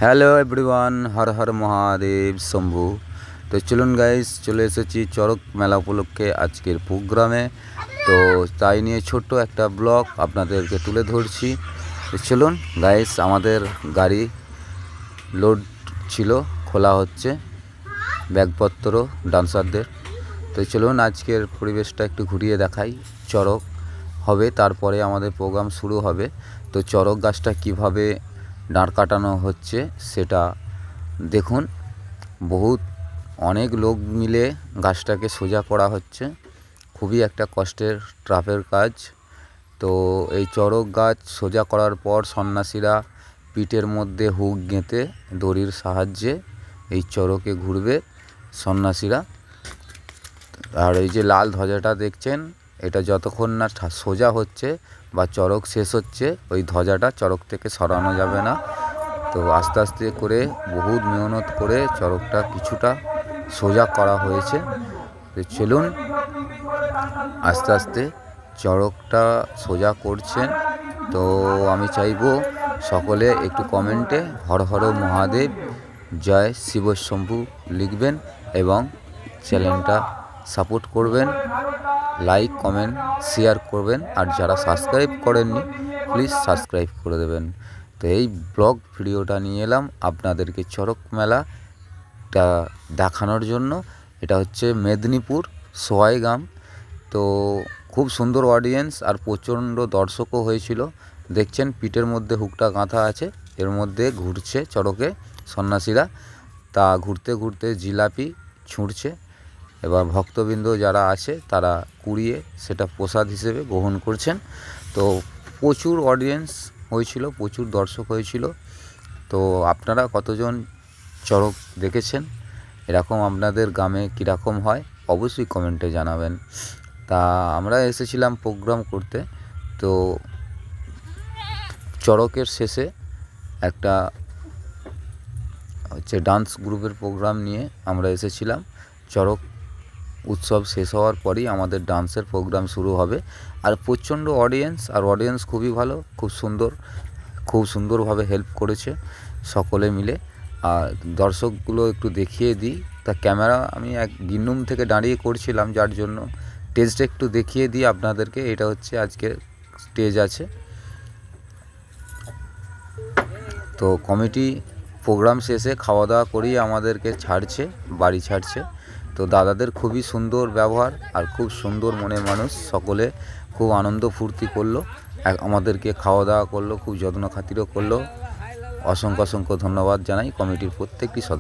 Hello everyone, Har Har Mahadev Shambhu. তো চলুন guys, চলে এসেছি চড়ক মেলা উপলক্ষে আজকের প্রোগ্রামে। তো তাই নিয়ে ছোট্ট একটা ব্লগ আপনাদেরকে তুলে ধরছি। তো চলুন গাইস, আমাদের গাড়ি লোড ছিল, খোলা হচ্ছে ব্যাগপত্র ডান্সারদের। তো চলুন আজকের পরিবেশটা একটু ঘুরিয়ে দেখাই। চড়ক হবে, তারপরে আমাদের প্রোগ্রাম শুরু হবে। তো চড়ক গাছটা কিভাবে দাঁড় কাটানো হচ্ছে সেটা দেখুন। অনেক লোক মিলে গাছটাকে সোজা করা হচ্ছে। খুবই একটা কষ্টের ট্রাফের কাজ। তো এই চড়ক গাছ সোজা করার পর সন্ন্যাসীরা পিঠের মধ্যে হুক গেঁথে দড়ির সাহায্যে এই চড়কে ঘুরবে সন্ন্যাসীরা। আর এই যে লাল ধ্বজাটা দেখছেন, এটা যতক্ষণ না সোজা হচ্ছে বা চড়ক শেষ হচ্ছে, ওই ধ্বজাটা চড়ক থেকে সরানো যাবে না। তো আস্তে আস্তে করে বহুত মেহনত করে চড়কটা কিছুটা সোজা করা হয়েছে। তো চলুন আস্তে আস্তে চড়কটা সোজা করছেন। তো আমি চাইবো সকলে একটু কমেন্টে হর হর মহাদেব জয় শিব শম্ভু লিখবেন এবং চ্যানেলটা সাপোর্ট করবেন, লাইক কমেন্ট শেয়ার করবেন। আর যারা সাবস্ক্রাইব করেননি প্লিজ সাবস্ক্রাইব করে দেবেন। তো এই ব্লগ ভিডিওটা নিয়ে এলাম আপনাদেরকে চড়ক মেলাটা দেখানোর জন্য। এটা হচ্ছে মেদিনীপুর সোয়াইগ্রাম। তো খুব সুন্দর অডিয়েন্স আর প্রচণ্ড দর্শকও হয়েছিল। দেখছেন পিঠের মধ্যে হুকটা গাঁথা আছে, এর মধ্যে ঘুরছে চড়কে সন্ন্যাসীরা। তা ঘুরতে ঘুরতে জিলাপি ছুঁড়ছে। এবার ভক্তবৃন্দ যারা আছে তারা কুড়িয়ে সেটা প্রসাদ হিসেবে গ্রহণ করছেন। তো প্রচুর অডিয়েন্স হয়েছিল, প্রচুর দর্শক হয়েছিল। তো আপনারা কতজন চড়ক দেখেছেন, এরকম আপনাদের গ্রামে কীরকম হয় অবশ্যই কমেন্টে জানাবেন। তা আমরা এসেছিলাম প্রোগ্রাম করতে। তো চড়কের শেষে একটা হচ্ছে ডান্স গ্রুপের প্রোগ্রাম নিয়ে আমরা এসেছিলাম। চড়ক উৎসব শেষ হওয়ার পরই আমাদের ডান্সের প্রোগ্রাম শুরু হবে। আর প্রচণ্ড অডিয়েন্স, আর অডিয়েন্স খুবই ভালো, খুব সুন্দরভাবে হেল্প করেছে সকলে মিলে। আর দর্শকগুলো একটু দেখিয়ে দিই। তা ক্যামেরা আমি এক গিন্নুম থেকে দাঁড়িয়ে করছিলাম, যার জন্য স্টেজটা একটু দেখিয়ে দিই আপনাদেরকে। এটা হচ্ছে আজকের স্টেজ আছে। তো কমিটি প্রোগ্রাম শেষে খাওয়া দাওয়া করিয়ে আমাদেরকে বাড়ি ছাড়ছে। তো দাদাদের খুবই সুন্দর ব্যবহার আর খুব সুন্দর মনের মানুষ, সকলে খুব আনন্দ ফুর্তি করলো, আমাদেরকে খাওয়া দাওয়া করলো, খুব যত্ন খাতিরও করলো। অসংখ্য ধন্যবাদ জানাই কমিটির প্রত্যেকটি সদস্য।